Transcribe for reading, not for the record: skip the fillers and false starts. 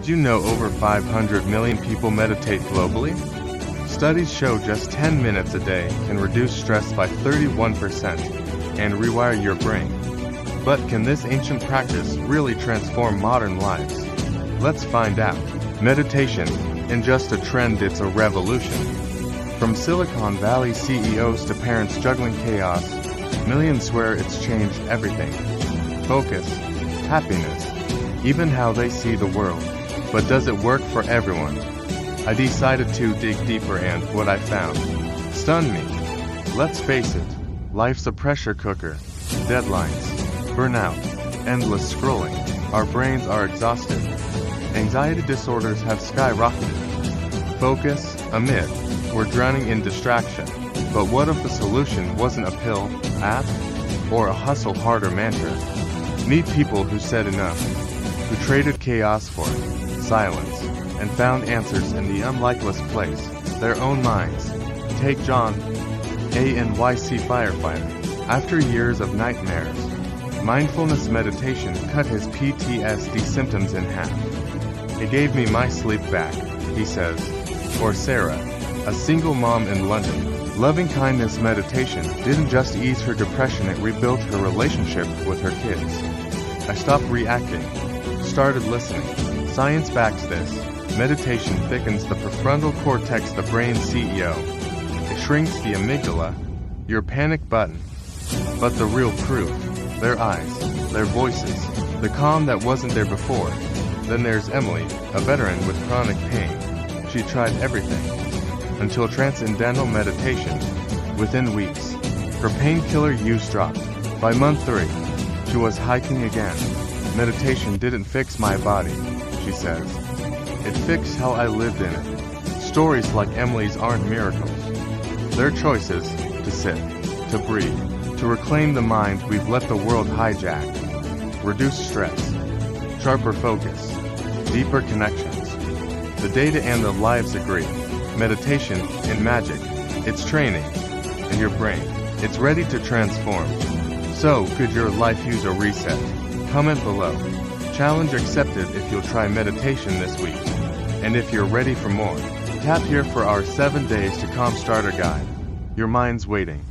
Did you know over 500 million people meditate globally? Studies show just 10 minutes a day can reduce stress by 31% and rewire your brain. But can this ancient practice really transform modern lives? Let's find out. Meditation isn't just a trend, it's a revolution. From Silicon Valley CEOs to parents juggling chaos, millions swear it's changed everything. Focus, happiness, even how they see the world. But does it work for everyone? I decided to dig deeper and what I found stunned me. Let's face it, life's a pressure cooker. Deadlines, burnout, endless scrolling. Our brains are exhausted. Anxiety disorders have skyrocketed. Focus, a myth. We're drowning in distraction. But what if the solution wasn't a pill, app, or a hustle harder mantra? Meet people who said enough, who traded chaos for silence, and found answers in the unlikeless place, their own minds. Take John, a NYC firefighter. After years of nightmares, mindfulness meditation cut his PTSD symptoms in half. It gave me my sleep back, he says. Or Sarah, a single mom in London. Loving kindness meditation didn't just ease her depression, it rebuilt her relationship with her kids. I stopped reacting, started listening. Science backs this. Meditation thickens the prefrontal cortex, the brain's CEO. It shrinks the amygdala, your panic button. But the real proof, their eyes, their voices, the calm that wasn't there before. Then there's Emily, a veteran with chronic pain. She tried everything, until transcendental meditation. Within weeks, her painkiller use dropped. By month 3, she was hiking again. Meditation didn't fix my body, she says. It fixed how I lived in it. Stories like Emily's aren't miracles. They're choices to sit, to breathe, to reclaim the mind we've let the world hijack. Reduce stress, sharper focus, deeper connections. The data and the lives agree. Meditation and magic. It's training. And your brain, it's ready to transform. So, could your life use a reset? Comment below. Challenge accepted if you'll try meditation this week. And if you're ready for more, tap here for our 7 days to calm starter guide. Your mind's waiting.